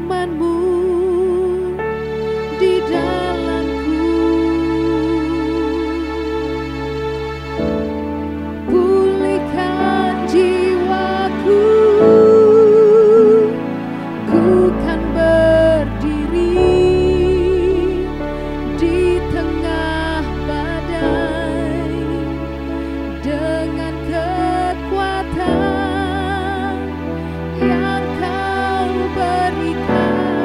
firman-Mu di dalamku. Pulihkan jiwaku, ku kan berdiri di tengah badai dengan kekuatan yang Kau berikan.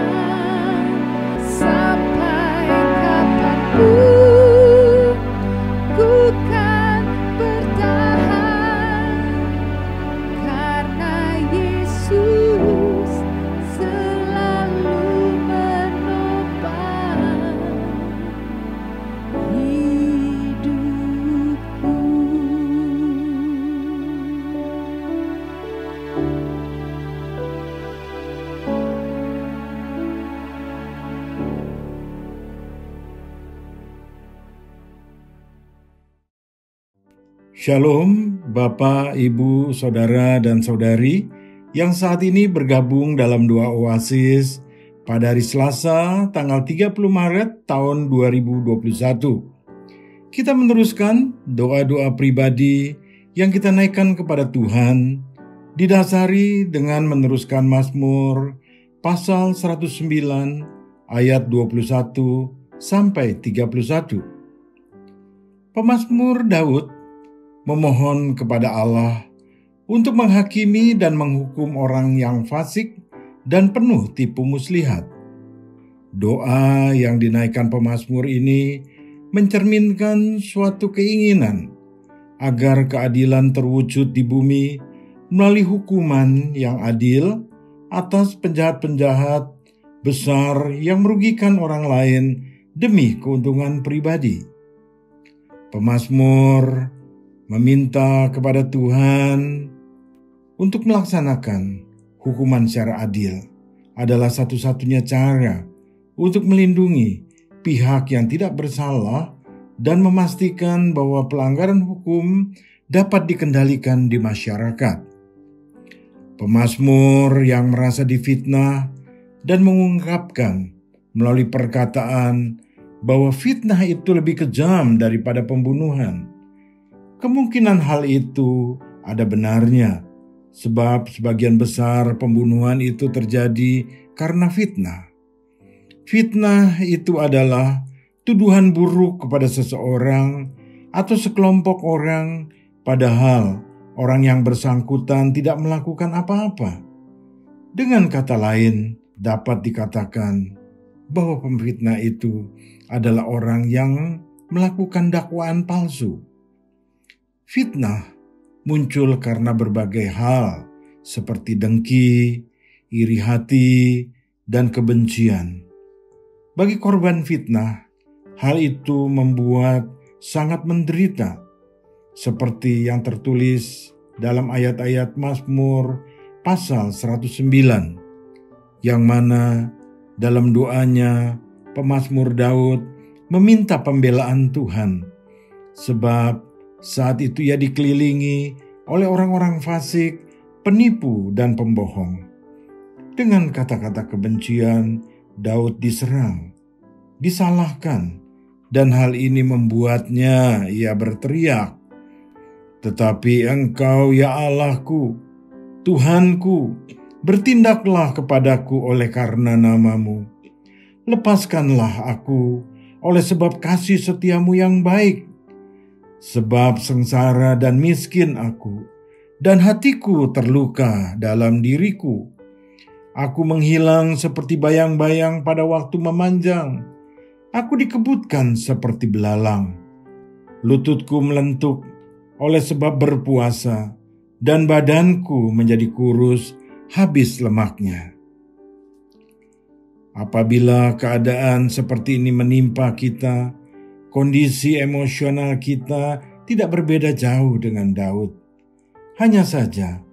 Sampai kapanpun ku kan bertahan, karena Yesus selalu menopang hidupku. Shalom, Bapak, Ibu, Saudara, dan Saudari yang saat ini bergabung dalam Doa Oasis pada hari Selasa tanggal 30 Maret tahun 2021. Kita meneruskan doa-doa pribadi yang kita naikkan kepada Tuhan, didasari dengan meneruskan Mazmur pasal 109 ayat 21 sampai 31. Pemazmur Daud memohon kepada Allah untuk menghakimi dan menghukum orang yang fasik dan penuh tipu muslihat. Doa yang dinaikkan pemazmur ini mencerminkan suatu keinginan agar keadilan terwujud di bumi melalui hukuman yang adil atas penjahat-penjahat besar yang merugikan orang lain demi keuntungan pribadi. Pemazmur meminta kepada Tuhan untuk melaksanakan hukuman secara adil adalah satu-satunya cara untuk melindungi pihak yang tidak bersalah dan memastikan bahwa pelanggaran hukum dapat dikendalikan di masyarakat. Pemazmur yang merasa difitnah dan mengungkapkan melalui perkataan bahwa fitnah itu lebih kejam daripada pembunuhan. Kemungkinan hal itu ada benarnya, sebab sebagian besar pembunuhan itu terjadi karena fitnah. Fitnah itu adalah tuduhan buruk kepada seseorang atau sekelompok orang, padahal orang yang bersangkutan tidak melakukan apa-apa. Dengan kata lain, dapat dikatakan bahwa pemfitnah itu adalah orang yang melakukan dakwaan palsu. Fitnah muncul karena berbagai hal seperti dengki, iri hati, dan kebencian. Bagi korban fitnah, hal itu membuat sangat menderita, seperti yang tertulis dalam ayat-ayat Mazmur pasal 109, yang mana dalam doanya pemazmur Daud meminta pembelaan Tuhan, sebab saat itu ia dikelilingi oleh orang-orang fasik, penipu, dan pembohong. Dengan kata-kata kebencian, Daud diserang, disalahkan, dan hal ini membuatnya ia berteriak, "Tetapi Engkau, ya Allahku, Tuhanku, bertindaklah kepadaku oleh karena nama-Mu. Lepaskanlah aku oleh sebab kasih setiamu yang baik. Sebab sengsara dan miskin aku, dan hatiku terluka dalam diriku. Aku menghilang seperti bayang-bayang pada waktu memanjang. Aku dikebutkan seperti belalang. Lututku melentuk oleh sebab berpuasa, dan badanku menjadi kurus habis lemaknya." Apabila keadaan seperti ini menimpa kita, kondisi emosional kita tidak berbeda jauh dengan Daud. Hanya saja,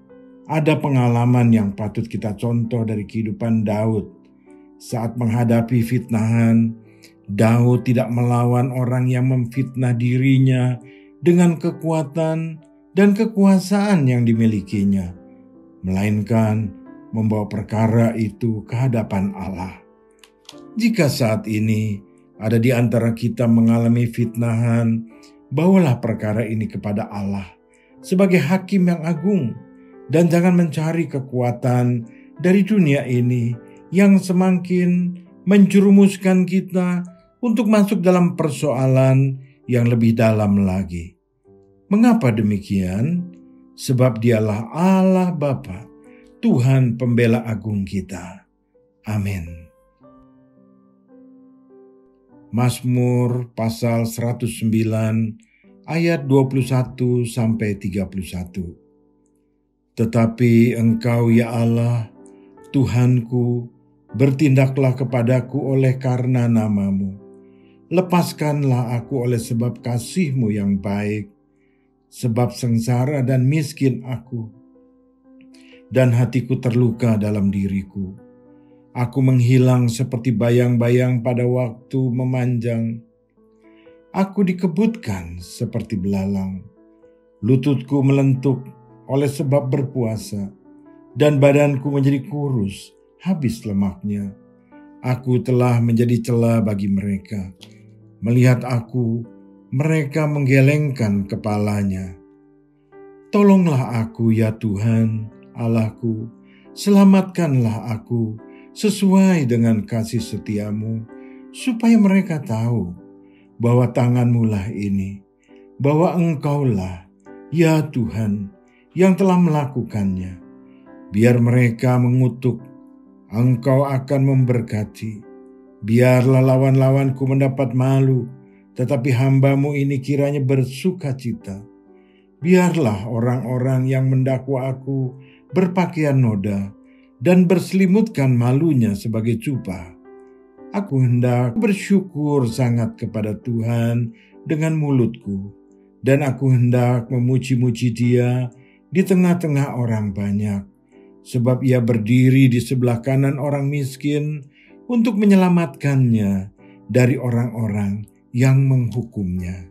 ada pengalaman yang patut kita contoh dari kehidupan Daud. Saat menghadapi fitnahan, Daud tidak melawan orang yang memfitnah dirinya dengan kekuatan dan kekuasaan yang dimilikinya, melainkan membawa perkara itu ke hadapan Allah. Jika saat ini ada di antara kita mengalami fitnahan, bawalah perkara ini kepada Allah sebagai hakim yang agung, dan jangan mencari kekuatan dari dunia ini yang semakin menjerumuskan kita untuk masuk dalam persoalan yang lebih dalam lagi. Mengapa demikian? Sebab Dialah Allah Bapa, Tuhan pembela agung kita. Amin. Mazmur pasal 109 ayat 21 sampai 31. Tetapi Engkau ya Allah, Tuhanku, bertindaklah kepadaku oleh karena nama-Mu. Lepaskanlah aku oleh sebab kasih-Mu yang baik, sebab sengsara dan miskin aku, dan hatiku terluka dalam diriku. Aku menghilang seperti bayang-bayang pada waktu memanjang. Aku dikebutkan seperti belalang. Lututku melentuk oleh sebab berpuasa, dan badanku menjadi kurus, habis lemaknya. Aku telah menjadi celah bagi mereka. Melihat aku, mereka menggelengkan kepalanya. Tolonglah aku ya Tuhan, Allahku, selamatkanlah aku sesuai dengan kasih setia-Mu, supaya mereka tahu bahwa tangan-Mu lah ini, bahwa Engkau-lah, ya Tuhan, yang telah melakukannya. Biar mereka mengutuk, Engkau akan memberkati. Biarlah lawan-lawanku mendapat malu, tetapi hamba-Mu ini kiranya bersuka cita. Biarlah orang-orang yang mendakwa aku berpakaian noda, dan berselimutkan malunya sebagai jubah. Aku hendak bersyukur sangat kepada Tuhan dengan mulutku, dan aku hendak memuji-muji Dia di tengah-tengah orang banyak, sebab Ia berdiri di sebelah kanan orang miskin untuk menyelamatkannya dari orang-orang yang menghukumnya.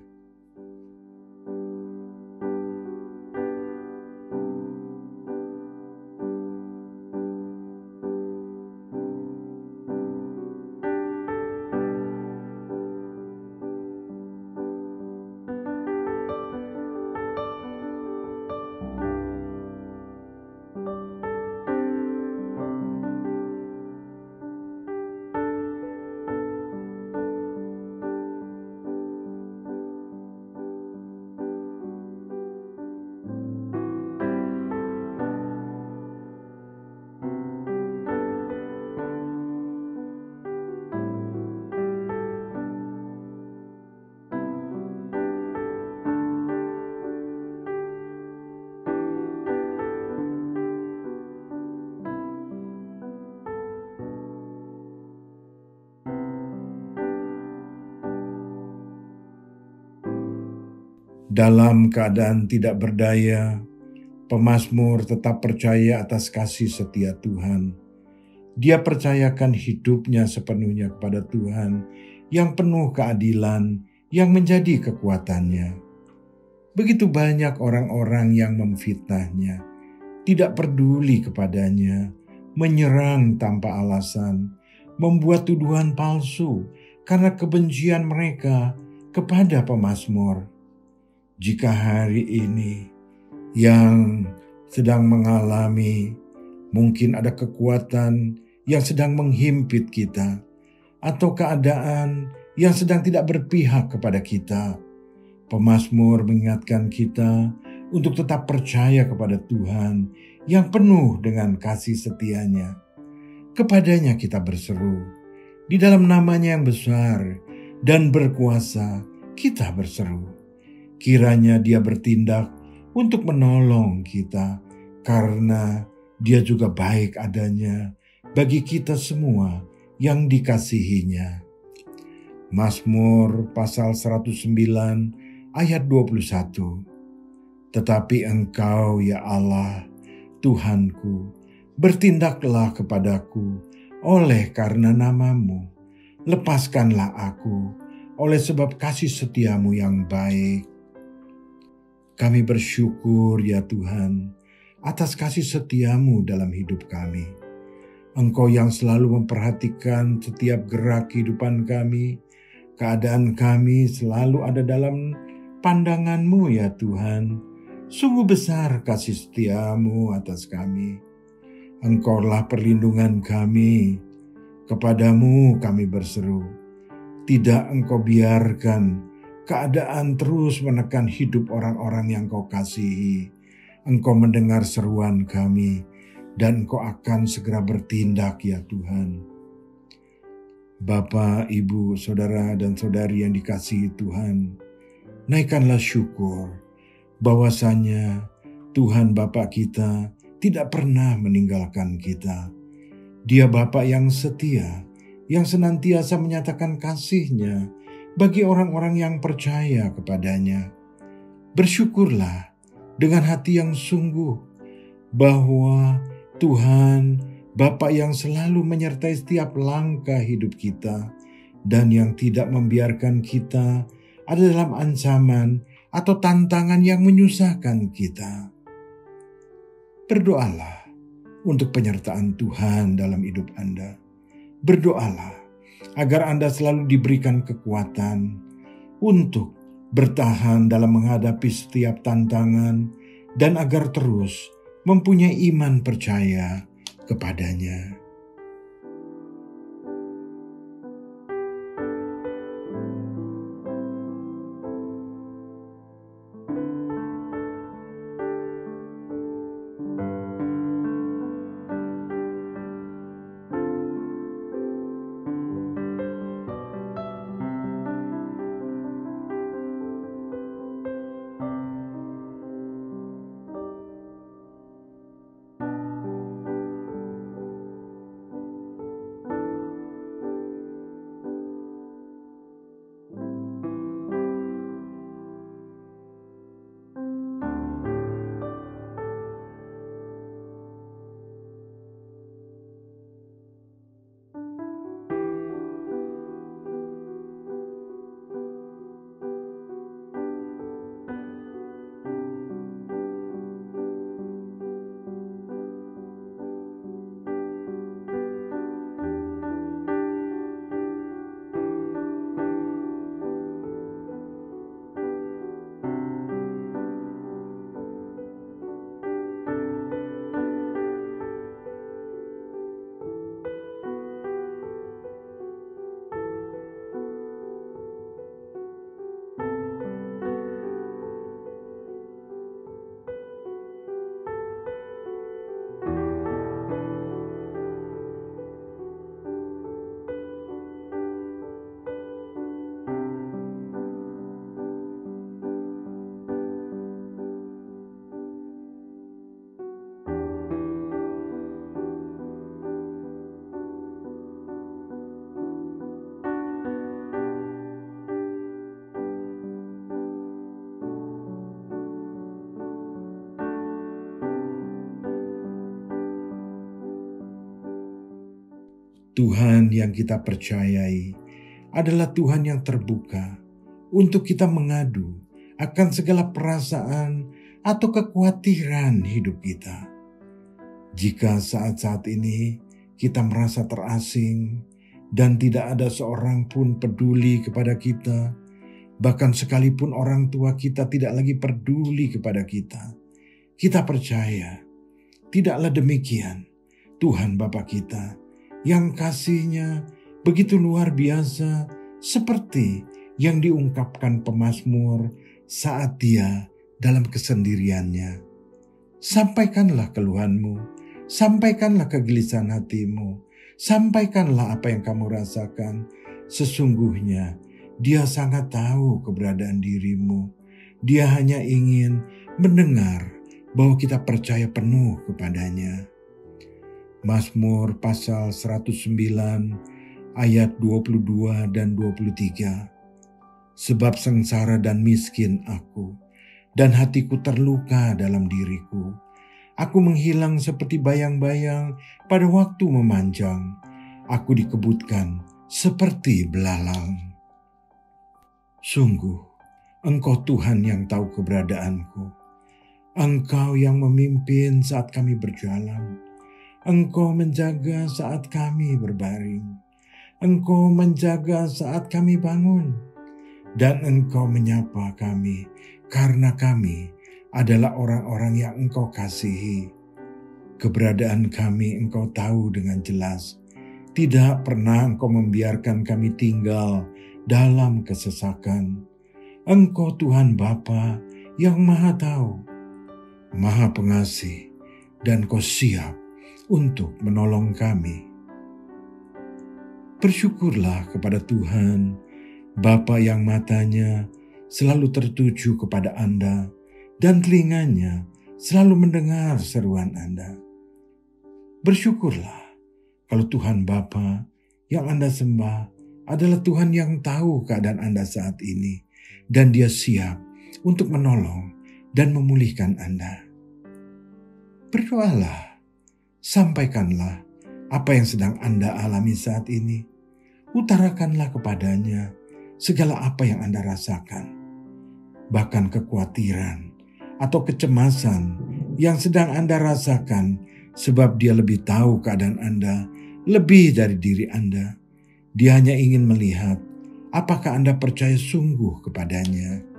Dalam keadaan tidak berdaya, pemazmur tetap percaya atas kasih setia Tuhan. Dia percayakan hidupnya sepenuhnya kepada Tuhan yang penuh keadilan yang menjadi kekuatannya. Begitu banyak orang-orang yang memfitnahnya, tidak peduli kepadanya, menyerang tanpa alasan, membuat tuduhan palsu karena kebencian mereka kepada pemazmur. Jika hari ini yang sedang mengalami, mungkin ada kekuatan yang sedang menghimpit kita, atau keadaan yang sedang tidak berpihak kepada kita, pemazmur mengingatkan kita untuk tetap percaya kepada Tuhan yang penuh dengan kasih setianya. Kepadanya kita berseru, di dalam nama-Nya yang besar dan berkuasa kita berseru. Kiranya Dia bertindak untuk menolong kita, karena Dia juga baik adanya bagi kita semua yang dikasihi-Nya. Mazmur pasal 109 ayat 21. Tetapi Engkau ya Allah, Tuhanku, bertindaklah kepadaku oleh karena nama-Mu. Lepaskanlah aku oleh sebab kasih setiamu yang baik. Kami bersyukur ya Tuhan atas kasih setiamu dalam hidup kami. Engkau yang selalu memperhatikan setiap gerak kehidupan kami, keadaan kami selalu ada dalam pandangan-Mu ya Tuhan. Sungguh besar kasih setiamu atas kami. Engkaulah perlindungan kami, kepadamu kami berseru. Tidak Engkau biarkan keadaan terus menekan hidup orang-orang yang Kau kasihi. Engkau mendengar seruan kami, dan Engkau akan segera bertindak ya Tuhan. Bapa, Ibu, Saudara, dan Saudari yang dikasihi Tuhan, naikkanlah syukur bahwasanya Tuhan Bapa kita tidak pernah meninggalkan kita. Dia Bapa yang setia, yang senantiasa menyatakan kasih-Nya bagi orang-orang yang percaya kepadanya. Bersyukurlah dengan hati yang sungguh bahwa Tuhan Bapa yang selalu menyertai setiap langkah hidup kita dan yang tidak membiarkan kita ada dalam ancaman atau tantangan yang menyusahkan kita. Berdoalah untuk penyertaan Tuhan dalam hidup Anda. Berdoalah agar Anda selalu diberikan kekuatan untuk bertahan dalam menghadapi setiap tantangan dan agar terus mempunyai iman percaya kepadanya. Tuhan yang kita percayai adalah Tuhan yang terbuka untuk kita mengadu akan segala perasaan atau kekhawatiran hidup kita. Jika saat-saat ini kita merasa terasing dan tidak ada seorang pun peduli kepada kita, bahkan sekalipun orang tua kita tidak lagi peduli kepada kita, kita percaya tidaklah demikian. Tuhan Bapa kita yang kasih-Nya begitu luar biasa seperti yang diungkapkan pemazmur saat dia dalam kesendiriannya. Sampaikanlah keluhanmu, sampaikanlah kegelisahan hatimu, sampaikanlah apa yang kamu rasakan. Sesungguhnya Dia sangat tahu keberadaan dirimu. Dia hanya ingin mendengar bahwa kita percaya penuh kepadanya. Mazmur pasal 109 ayat 22 dan 23. Sebab sengsara dan miskin aku, dan hatiku terluka dalam diriku. Aku menghilang seperti bayang-bayang pada waktu memanjang. Aku dikebutkan seperti belalang. Sungguh, Engkau Tuhan yang tahu keberadaanku. Engkau yang memimpin saat kami berjalan. Engkau menjaga saat kami berbaring. Engkau menjaga saat kami bangun. Dan Engkau menyapa kami karena kami adalah orang-orang yang Engkau kasihi. Keberadaan kami Engkau tahu dengan jelas. Tidak pernah Engkau membiarkan kami tinggal dalam kesesakan. Engkau Tuhan Bapa yang Maha Tahu, Maha Pengasih, dan Kau siap untuk menolong kami. Bersyukurlah kepada Tuhan, Bapa yang matanya selalu tertuju kepada Anda dan telinganya selalu mendengar seruan Anda. Bersyukurlah kalau Tuhan Bapa yang Anda sembah adalah Tuhan yang tahu keadaan Anda saat ini dan Dia siap untuk menolong dan memulihkan Anda. Berdoalah, sampaikanlah apa yang sedang Anda alami saat ini. Utarakanlah kepadanya segala apa yang Anda rasakan, bahkan kekhawatiran atau kecemasan yang sedang Anda rasakan, sebab Dia lebih tahu keadaan Anda lebih dari diri Anda. Dia hanya ingin melihat apakah Anda percaya sungguh kepadanya.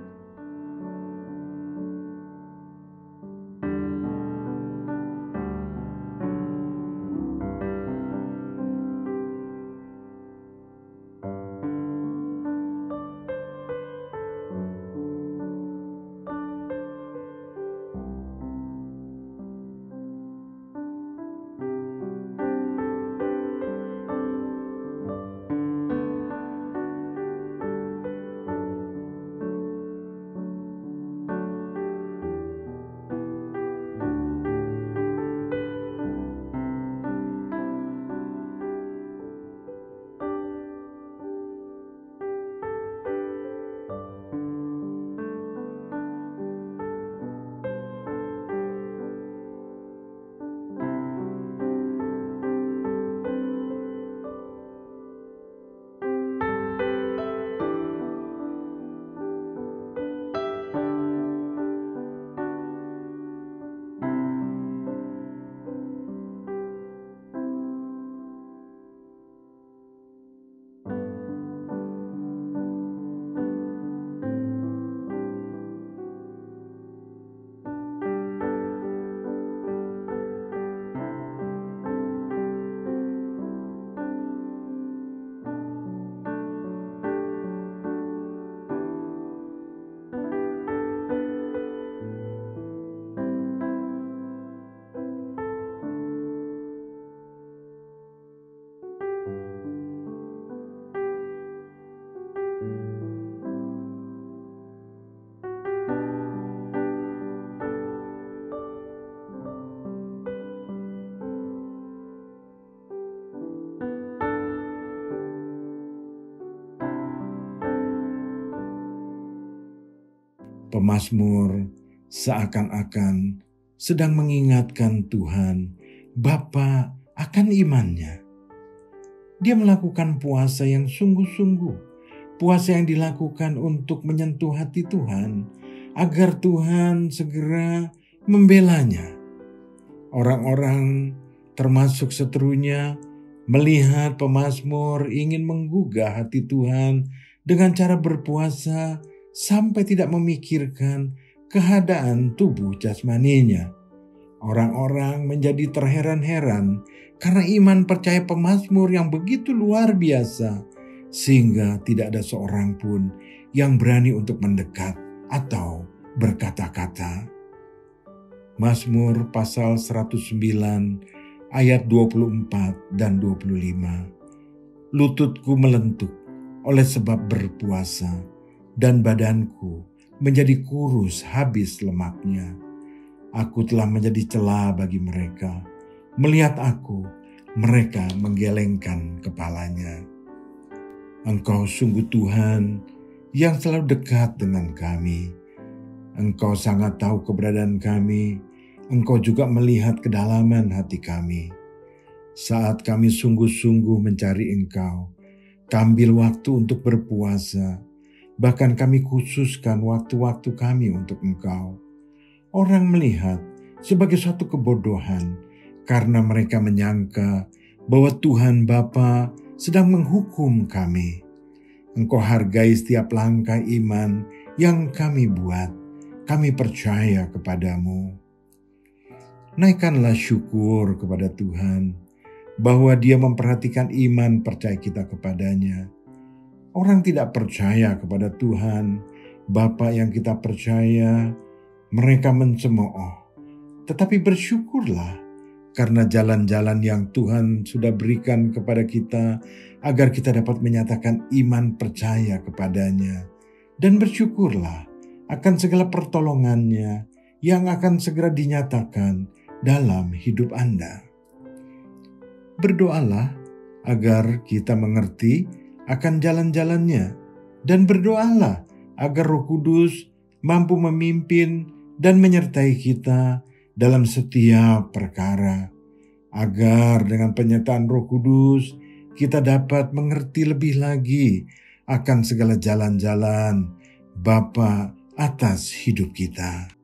Pemazmur seakan-akan sedang mengingatkan Tuhan Bapa akan imannya. Dia melakukan puasa yang sungguh-sungguh, puasa yang dilakukan untuk menyentuh hati Tuhan, agar Tuhan segera membelanya. Orang-orang termasuk seterunya melihat pemazmur ingin menggugah hati Tuhan dengan cara berpuasa sampai tidak memikirkan keadaan tubuh jasmaninya. Orang-orang menjadi terheran-heran karena iman percaya pemazmur yang begitu luar biasa, sehingga tidak ada seorang pun yang berani untuk mendekat atau berkata-kata. Mazmur pasal 109 ayat 24 dan 25. Lututku melentuk oleh sebab berpuasa, dan badanku menjadi kurus habis lemaknya. Aku telah menjadi celah bagi mereka. Melihat aku, mereka menggelengkan kepalanya. Engkau sungguh Tuhan yang selalu dekat dengan kami. Engkau sangat tahu keberadaan kami. Engkau juga melihat kedalaman hati kami. Saat kami sungguh-sungguh mencari Engkau, ambil waktu untuk berpuasa. Bahkan kami khususkan waktu-waktu kami untuk Engkau. orang melihat sebagai suatu kebodohan karena mereka menyangka bahwa Tuhan Bapa sedang menghukum kami. Engkau hargai setiap langkah iman yang kami buat. Kami percaya kepadamu. Naikkanlah syukur kepada Tuhan bahwa Dia memperhatikan iman percaya kita kepadanya. Orang tidak percaya kepada Tuhan Bapa yang kita percaya, mereka mencemooh. Tetapi bersyukurlah karena jalan-jalan yang Tuhan sudah berikan kepada kita agar kita dapat menyatakan iman percaya kepadanya. Dan bersyukurlah akan segala pertolongannya yang akan segera dinyatakan dalam hidup Anda. Berdoalah agar kita mengerti akan jalan-jalannya, dan berdoalah agar Roh Kudus mampu memimpin dan menyertai kita dalam setiap perkara, agar dengan penyertaan Roh Kudus kita dapat mengerti lebih lagi akan segala jalan-jalan Bapa atas hidup kita.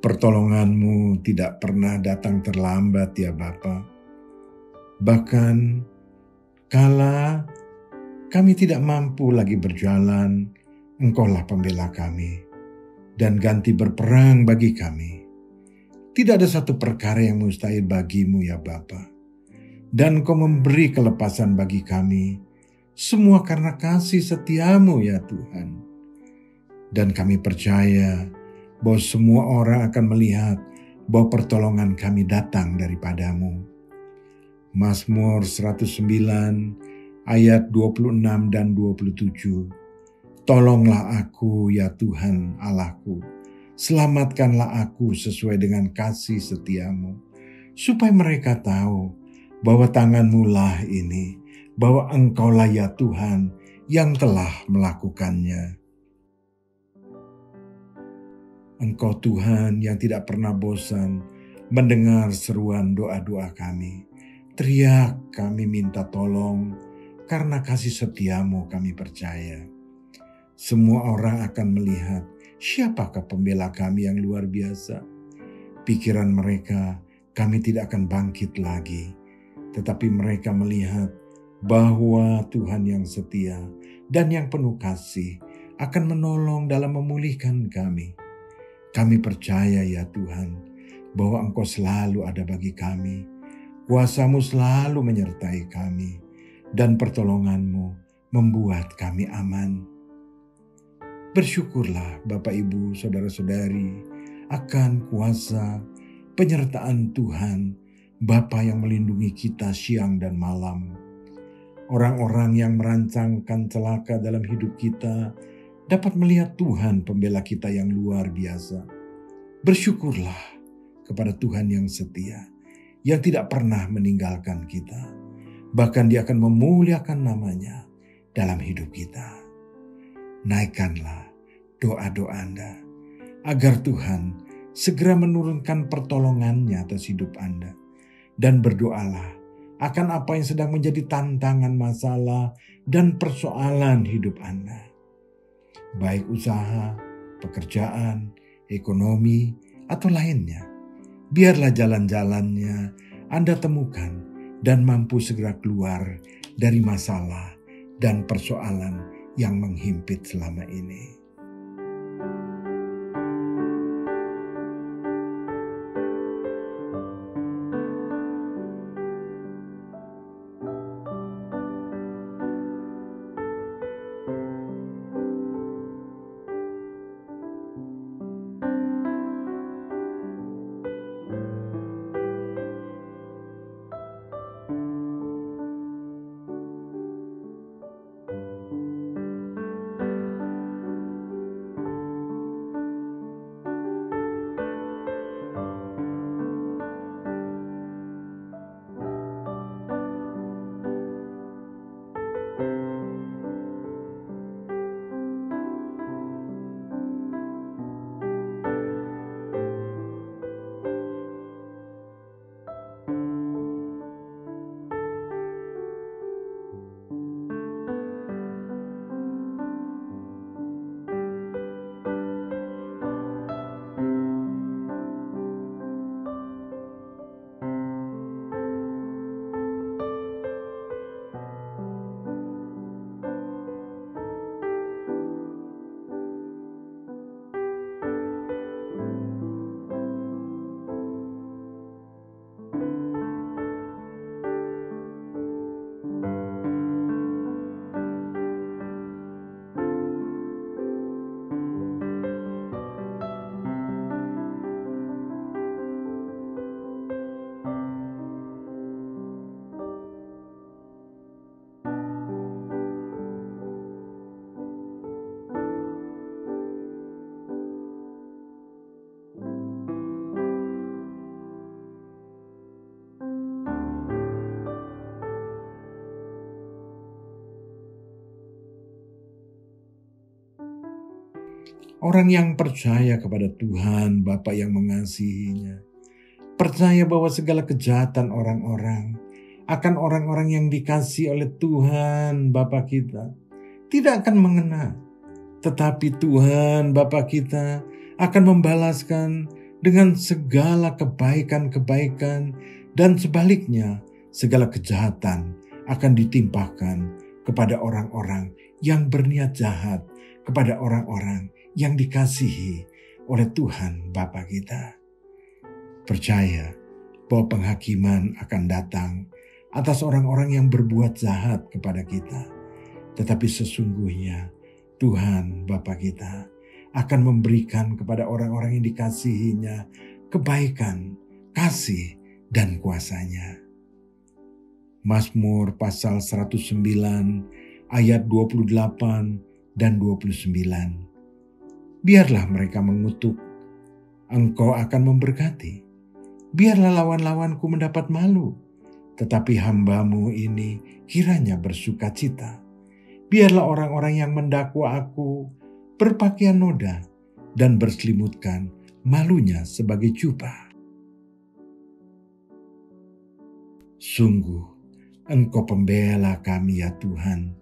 Pertolongan-Mu tidak pernah datang terlambat ya Bapa. Bahkan kala kami tidak mampu lagi berjalan, Engkaulah pembela kami dan ganti berperang bagi kami. Tidak ada satu perkara yang mustahil bagi-Mu ya Bapa. Dan Engkau memberi kelepasan bagi kami, semua karena kasih setia-Mu ya Tuhan. Dan kami percaya bahwa semua orang akan melihat bahwa pertolongan kami datang daripada-Mu. Mazmur 109 ayat 26 dan 27. Tolonglah aku ya Tuhan Allahku, selamatkanlah aku sesuai dengan kasih setia-Mu, supaya mereka tahu bahwa tangan-Mu lah ini, bahwa Engkaulah ya Tuhan yang telah melakukannya. Engkau Tuhan yang tidak pernah bosan mendengar seruan doa-doa kami. Teriak kami minta tolong, karena kasih setia-Mu kami percaya. Semua orang akan melihat siapakah pembela kami yang luar biasa. Pikiran mereka kami tidak akan bangkit lagi, tetapi mereka melihat bahwa Tuhan yang setia dan yang penuh kasih akan menolong dalam memulihkan kami. Kami percaya ya Tuhan, bahwa Engkau selalu ada bagi kami. Kuasa-Mu selalu menyertai kami, dan pertolongan-Mu membuat kami aman. Bersyukurlah Bapak Ibu Saudara-saudari akan kuasa penyertaan Tuhan, Bapa yang melindungi kita siang dan malam. Orang-orang yang merancangkan celaka dalam hidup kita dapat melihat Tuhan pembela kita yang luar biasa. Bersyukurlah kepada Tuhan yang setia, yang tidak pernah meninggalkan kita. Bahkan Dia akan memuliakan namanya dalam hidup kita. Naikkanlah doa-doa Anda, agar Tuhan segera menurunkan pertolongannya atas hidup Anda. Dan berdoalah akan apa yang sedang menjadi tantangan, masalah, dan persoalan hidup Anda. Baik usaha, pekerjaan, ekonomi, atau lainnya. Biarlah jalan-jalannya Anda temukan dan mampu segera keluar dari masalah dan persoalan yang menghimpit selama ini. Orang yang percaya kepada Tuhan Bapa yang mengasihinya, percaya bahwa segala kejahatan orang-orang akan orang-orang yang dikasihi oleh Tuhan Bapa kita tidak akan mengena. Tetapi Tuhan Bapa kita akan membalaskan dengan segala kebaikan-kebaikan, dan sebaliknya segala kejahatan akan ditimpakan kepada orang-orang yang berniat jahat, kepada orang-orang yang dikasihi oleh Tuhan Bapa kita. Percaya bahwa penghakiman akan datang atas orang-orang yang berbuat jahat kepada kita. Tetapi sesungguhnya Tuhan Bapa kita akan memberikan kepada orang-orang yang dikasihinya kebaikan, kasih, dan kuasanya. Mazmur pasal 109 ayat 28 dan 29. Biarlah mereka mengutuk, Engkau akan memberkati. Biarlah lawan-lawanku mendapat malu, tetapi hamba-Mu ini kiranya bersuka cita. Biarlah orang-orang yang mendakwa aku berpakaian noda dan berselimutkan malunya sebagai jubah. Sungguh, Engkau pembela kami ya Tuhan.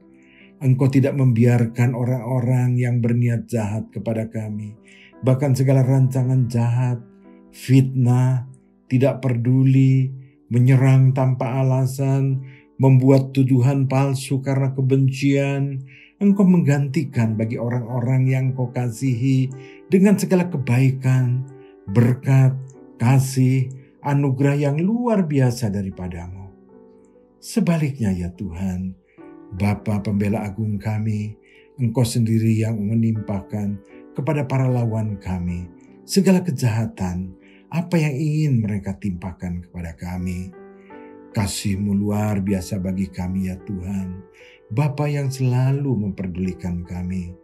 Engkau tidak membiarkan orang-orang yang berniat jahat kepada kami. Bahkan segala rancangan jahat, fitnah, tidak peduli, menyerang tanpa alasan, membuat tuduhan palsu karena kebencian. Engkau menggantikan bagi orang-orang yang Kau kasihi dengan segala kebaikan, berkat, kasih, anugerah yang luar biasa daripada-Mu. Sebaliknya ya Tuhan, Bapa pembela agung kami, Engkau sendiri yang menimpakan kepada para lawan kami segala kejahatan apa yang ingin mereka timpakan kepada kami. Kasih-Mu luar biasa bagi kami ya Tuhan, Bapa yang selalu memperdulikan kami.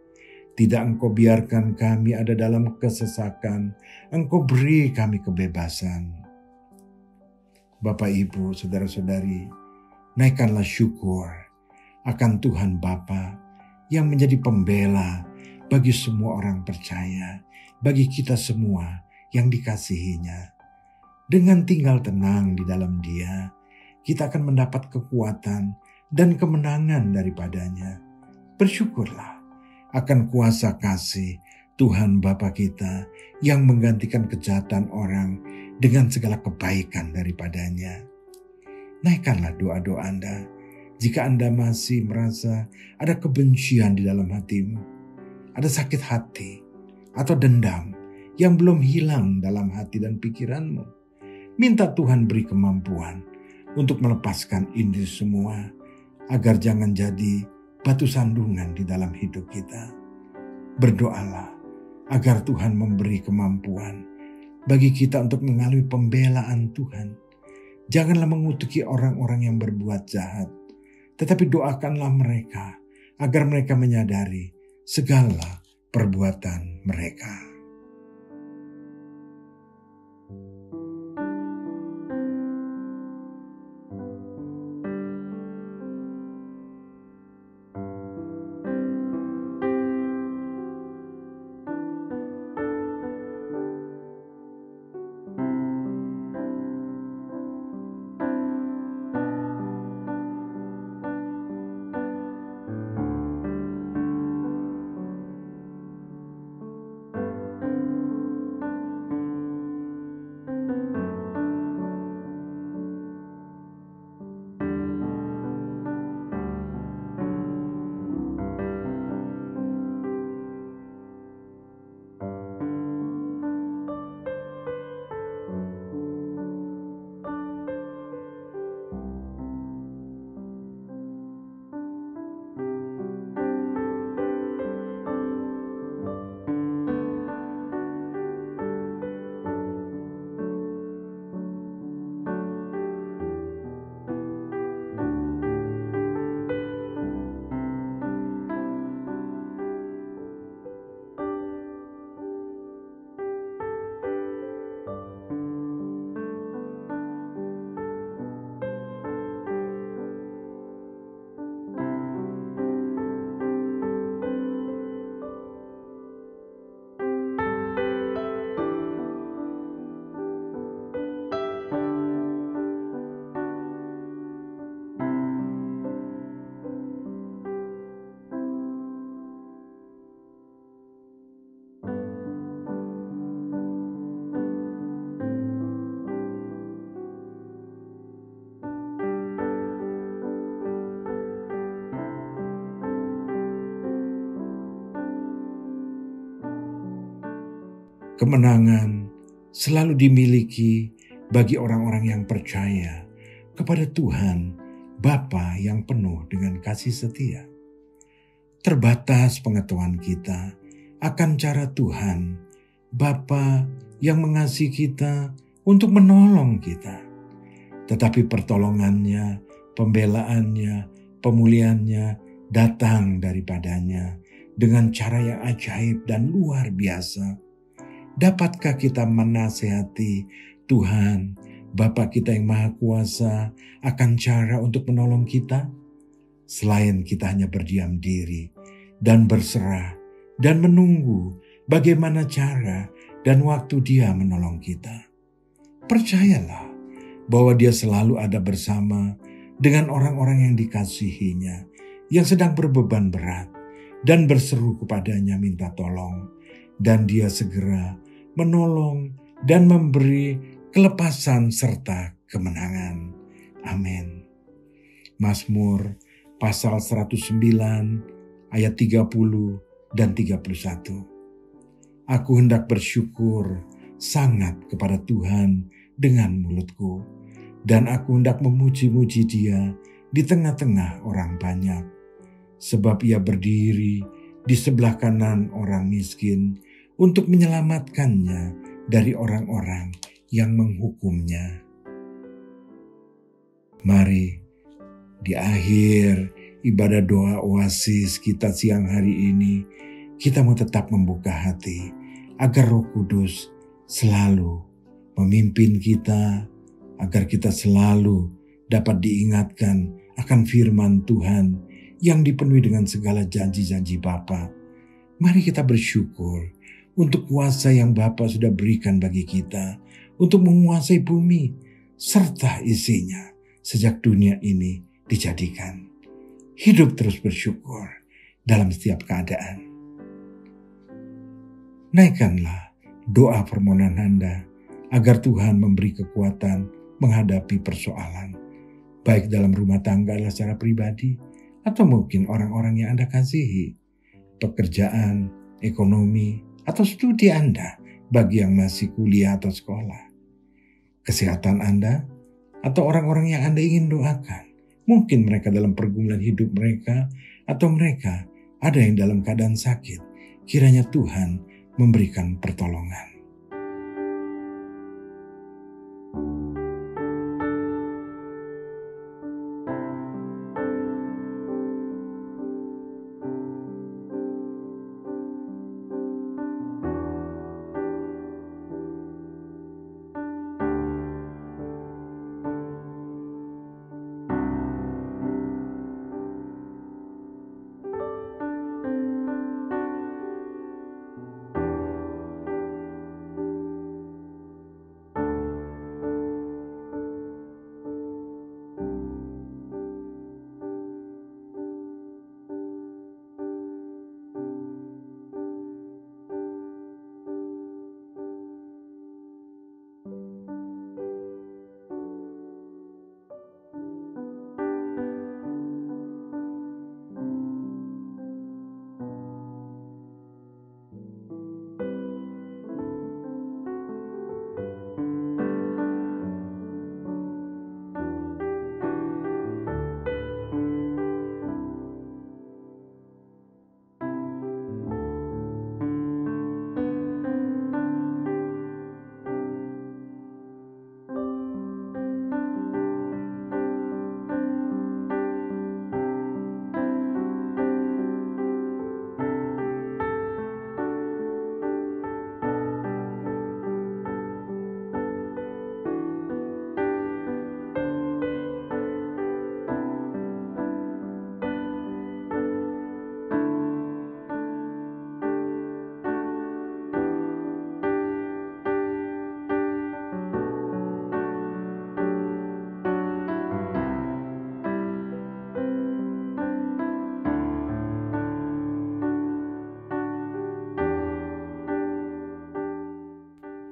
Tidak Engkau biarkan kami ada dalam kesesakan, Engkau beri kami kebebasan. Bapak, Ibu, Saudara-saudari, naikkanlah syukur akan Tuhan Bapa yang menjadi pembela bagi semua orang percaya, bagi kita semua yang dikasihinya. Dengan tinggal tenang di dalam Dia, kita akan mendapat kekuatan dan kemenangan daripadanya. Bersyukurlah akan kuasa kasih Tuhan Bapa kita yang menggantikan kejahatan orang dengan segala kebaikan daripadanya. Naikkanlah doa-doa Anda jika Anda masih merasa ada kebencian di dalam hatimu, ada sakit hati atau dendam yang belum hilang dalam hati dan pikiranmu. Minta Tuhan beri kemampuan untuk melepaskan ini semua agar jangan jadi batu sandungan di dalam hidup kita. Berdoalah agar Tuhan memberi kemampuan bagi kita untuk mengalami pembelaan Tuhan. Janganlah mengutuki orang-orang yang berbuat jahat, tetapi doakanlah mereka agar mereka menyadari segala perbuatan mereka. Kemenangan selalu dimiliki bagi orang-orang yang percaya kepada Tuhan Bapa yang penuh dengan kasih setia. Terbatas pengetahuan kita akan cara Tuhan Bapa yang mengasihi kita untuk menolong kita. Tetapi pertolongannya, pembelaannya, pemulihannya datang daripadanya dengan cara yang ajaib dan luar biasa. Dapatkah kita menasehati Tuhan, Bapa kita yang Maha Kuasa, akan cara untuk menolong kita? Selain kita hanya berdiam diri dan berserah dan menunggu bagaimana cara dan waktu Dia menolong kita. Percayalah bahwa Dia selalu ada bersama dengan orang-orang yang dikasihinya, yang sedang berbeban berat dan berseru kepadanya minta tolong. Dan Dia segera menolong dan memberi kelepasan serta kemenangan. Amin. Mazmur pasal 109 ayat 30 dan 31. Aku hendak bersyukur sangat kepada Tuhan dengan mulutku, dan aku hendak memuji-muji Dia di tengah-tengah orang banyak. Sebab Ia berdiri di sebelah kanan orang miskin untuk menyelamatkannya dari orang-orang yang menghukumnya. Mari di akhir ibadah doa oasis kita siang hari ini, kita mau tetap membuka hati agar Roh Kudus selalu memimpin kita, agar kita selalu dapat diingatkan akan firman Tuhan yang dipenuhi dengan segala janji-janji Bapa. Mari kita bersyukur untuk kuasa yang Bapa sudah berikan bagi kita untuk menguasai bumi serta isinya sejak dunia ini dijadikan. Hidup terus bersyukur dalam setiap keadaan. Naikkanlah doa permohonan Anda agar Tuhan memberi kekuatan menghadapi persoalan, baik dalam rumah tangga secara pribadi atau mungkin orang-orang yang Anda kasihi, pekerjaan, ekonomi, atau studi Anda bagi yang masih kuliah atau sekolah, kesehatan Anda, atau orang-orang yang Anda ingin doakan. Mungkin mereka dalam pergumulan hidup mereka, atau mereka ada yang dalam keadaan sakit. Kiranya Tuhan memberikan pertolongan.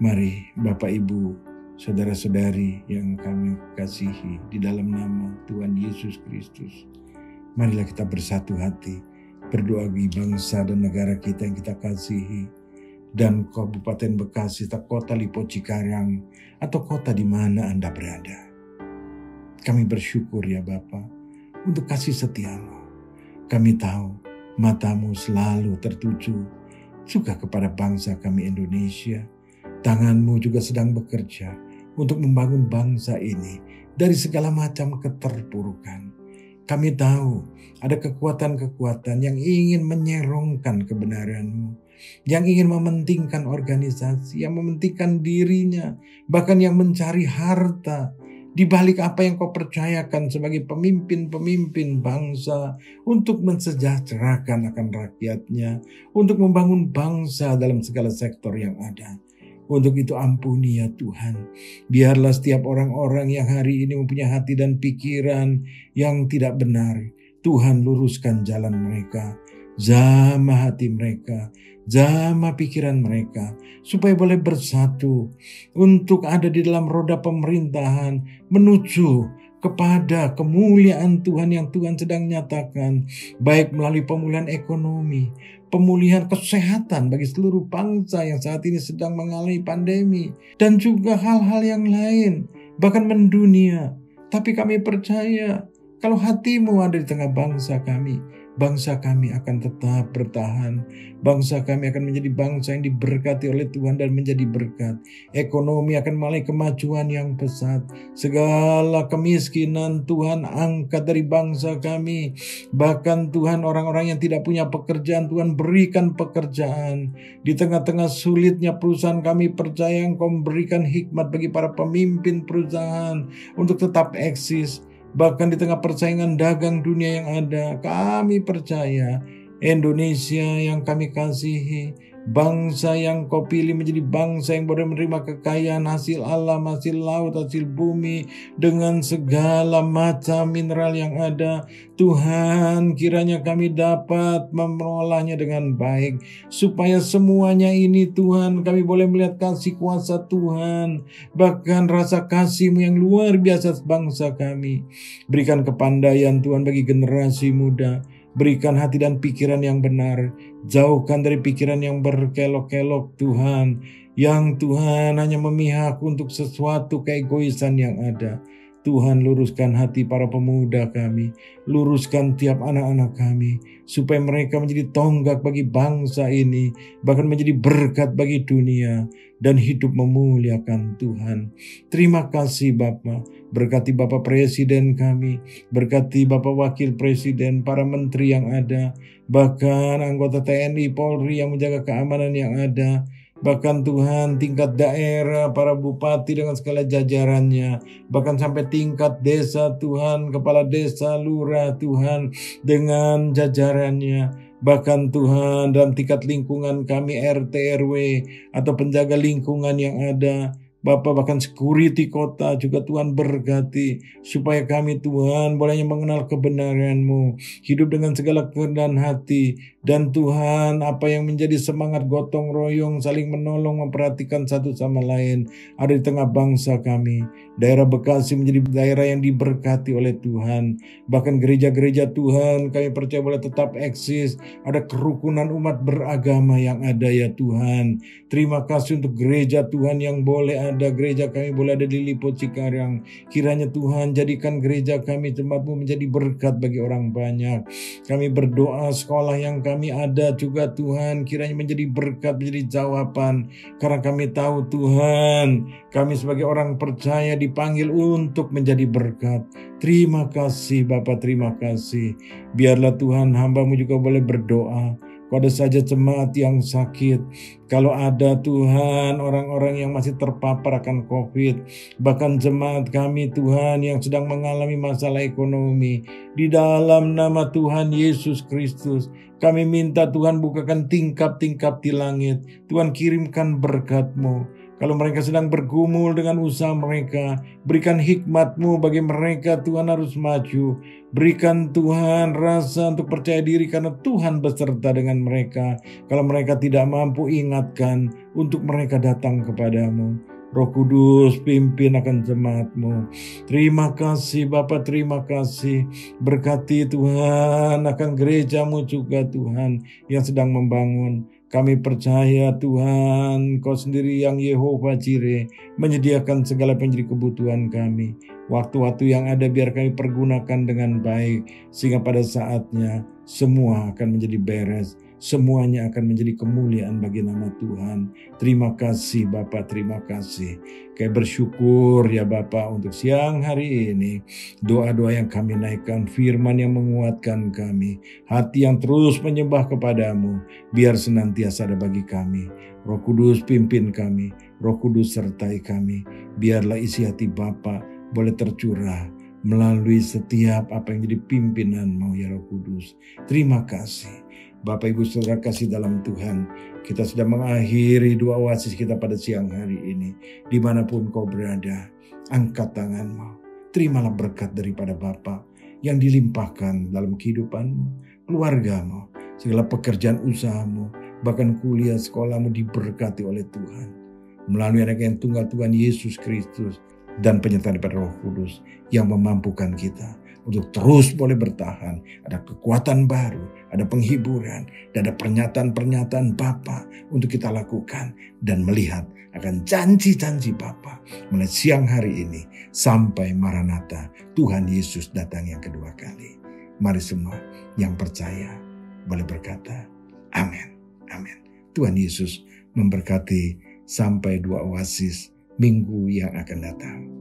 Mari Bapak Ibu, saudara-saudari yang kami kasihi di dalam nama Tuhan Yesus Kristus, marilah kita bersatu hati berdoa bagi bangsa dan negara kita yang kita kasihi, dan Kabupaten Bekasi, kota Lipo Cikarang, atau kota di mana Anda berada. Kami bersyukur ya Bapa untuk kasih setiamu. Kami tahu matamu selalu tertuju juga kepada bangsa kami Indonesia. Tanganmu juga sedang bekerja untuk membangun bangsa ini dari segala macam keterpurukan. Kami tahu ada kekuatan-kekuatan yang ingin menyerongkan kebenaran-Mu, yang ingin mementingkan organisasi, yang mementingkan dirinya, bahkan yang mencari harta di balik apa yang Kau percayakan sebagai pemimpin-pemimpin bangsa untuk mensejahterakan akan rakyatnya, untuk membangun bangsa dalam segala sektor yang ada. Untuk itu ampuni ya Tuhan. Biarlah setiap orang-orang yang hari ini mempunyai hati dan pikiran yang tidak benar, Tuhan luruskan jalan mereka, jamah hati mereka, jamah pikiran mereka, supaya boleh bersatu untuk ada di dalam roda pemerintahan menuju kepada kemuliaan Tuhan yang Tuhan sedang nyatakan, baik melalui pemulihan ekonomi, pemulihan kesehatan bagi seluruh bangsa yang saat ini sedang mengalami pandemi, dan juga hal-hal yang lain, bahkan mendunia. Tapi kami percaya Kalau hati-Mu ada di tengah bangsa kami akan tetap bertahan. Bangsa kami akan menjadi bangsa yang diberkati oleh Tuhan dan menjadi berkat. Ekonomi akan mulai kemajuan yang pesat. Segala kemiskinan Tuhan angkat dari bangsa kami. Bahkan Tuhan, orang-orang yang tidak punya pekerjaan, Tuhan berikan pekerjaan. Di tengah-tengah sulitnya perusahaan, kami percaya Engkau memberikan hikmat bagi para pemimpin perusahaan untuk tetap eksis. Bahkan di tengah persaingan dagang dunia yang ada, kami percaya Indonesia yang kami kasihi, bangsa yang Kau pilih menjadi bangsa yang boleh menerima kekayaan hasil alam, hasil laut, hasil bumi, dengan segala macam mineral yang ada. Tuhan, kiranya kami dapat mengelolanya dengan baik, supaya semuanya ini Tuhan, kami boleh melihat kasih kuasa Tuhan, bahkan rasa kasih-Mu yang luar biasa bangsa kami. Berikan kepandaian Tuhan bagi generasi muda, berikan hati dan pikiran yang benar, jauhkan dari pikiran yang berkelok-kelok Tuhan, yang Tuhan hanya memihak untuk sesuatu keegoisan yang ada. Tuhan, luruskan hati para pemuda kami, luruskan tiap anak-anak kami, supaya mereka menjadi tonggak bagi bangsa ini, bahkan menjadi berkat bagi dunia, dan hidup memuliakan Tuhan. Terima kasih Bapa, berkati Bapak Presiden kami, berkati Bapak Wakil Presiden, para menteri yang ada, bahkan anggota TNI, Polri yang menjaga keamanan yang ada, bahkan Tuhan tingkat daerah, para bupati dengan segala jajarannya, bahkan sampai tingkat desa Tuhan, kepala desa, lurah Tuhan dengan jajarannya, bahkan Tuhan dalam tingkat lingkungan kami RT RW atau penjaga lingkungan yang ada, Bapak, bahkan security kota juga Tuhan berkati, supaya kami Tuhan bolehnya mengenal kebenaran-Mu, hidup dengan segala kerendahan hati, dan Tuhan apa yang menjadi semangat gotong royong, saling menolong, memperhatikan satu sama lain, ada di tengah bangsa kami. Daerah Bekasi menjadi daerah yang diberkati oleh Tuhan, bahkan gereja-gereja Tuhan kami percaya boleh tetap eksis, ada kerukunan umat beragama yang ada ya Tuhan. Terima kasih untuk gereja Tuhan yang boleh ada, gereja kami boleh ada di Lipo Cikarang. Kiranya Tuhan jadikan gereja kami, jemaat-Mu menjadi berkat bagi orang banyak. Kami berdoa sekolah yang kami ada juga Tuhan, kiranya menjadi berkat, menjadi jawaban. Karena kami tahu Tuhan, kami sebagai orang percaya dipanggil untuk menjadi berkat. Terima kasih Bapa, terima kasih. Biarlah Tuhan, hamba-Mu juga boleh berdoa. Pada saja jemaat yang sakit, kalau ada Tuhan orang-orang yang masih terpapar akan COVID, bahkan jemaat kami Tuhan yang sedang mengalami masalah ekonomi, di dalam nama Tuhan Yesus Kristus, kami minta Tuhan bukakan tingkap-tingkap di langit, Tuhan kirimkan berkat-Mu. Kalau mereka sedang bergumul dengan usaha mereka, berikan hikmat-Mu bagi mereka Tuhan harus maju. Berikan Tuhan rasa untuk percaya diri karena Tuhan beserta dengan mereka. Kalau mereka tidak mampu, ingatkan untuk mereka datang kepadamu. Roh Kudus pimpin akan jemaat-Mu. Terima kasih Bapa, terima kasih. Berkati Tuhan akan gereja-Mu juga Tuhan yang sedang membangun. Kami percaya Tuhan, Kau sendiri yang Yehova Jireh menyediakan segala penjadi kebutuhan kami. Waktu-waktu yang ada biar kami pergunakan dengan baik, sehingga pada saatnya semua akan menjadi beres. Semuanya akan menjadi kemuliaan bagi nama Tuhan. Terima kasih Bapa, terima kasih. Kami bersyukur ya Bapa untuk siang hari ini. Doa-doa yang kami naikkan, firman yang menguatkan kami. Hati yang terus menyembah kepadamu. Biar senantiasa ada bagi kami. Roh Kudus pimpin kami. Roh Kudus sertai kami. Biarlah isi hati Bapa boleh tercurah melalui setiap apa yang jadi pimpinan-Mu ya Roh Kudus. Terima kasih. Bapak Ibu Saudara kasih dalam Tuhan, kita sudah mengakhiri dua oasis kita pada siang hari ini. Dimanapun kau berada, angkat tanganmu. Terimalah berkat daripada Bapa yang dilimpahkan dalam kehidupanmu, keluargamu, segala pekerjaan usahamu, bahkan kuliah sekolahmu diberkati oleh Tuhan. Melalui anak yang tunggal Tuhan Yesus Kristus dan penyertaan daripada Roh Kudus yang memampukan kita untuk terus boleh bertahan. Ada kekuatan baru, ada penghiburan, dan ada pernyataan-pernyataan Bapa untuk kita lakukan dan melihat akan janji-janji Bapa mulai siang hari ini sampai Maranatha, Tuhan Yesus datang yang kedua kali. Mari semua yang percaya boleh berkata, amin, amin. Tuhan Yesus memberkati sampai 2 Oasis minggu yang akan datang.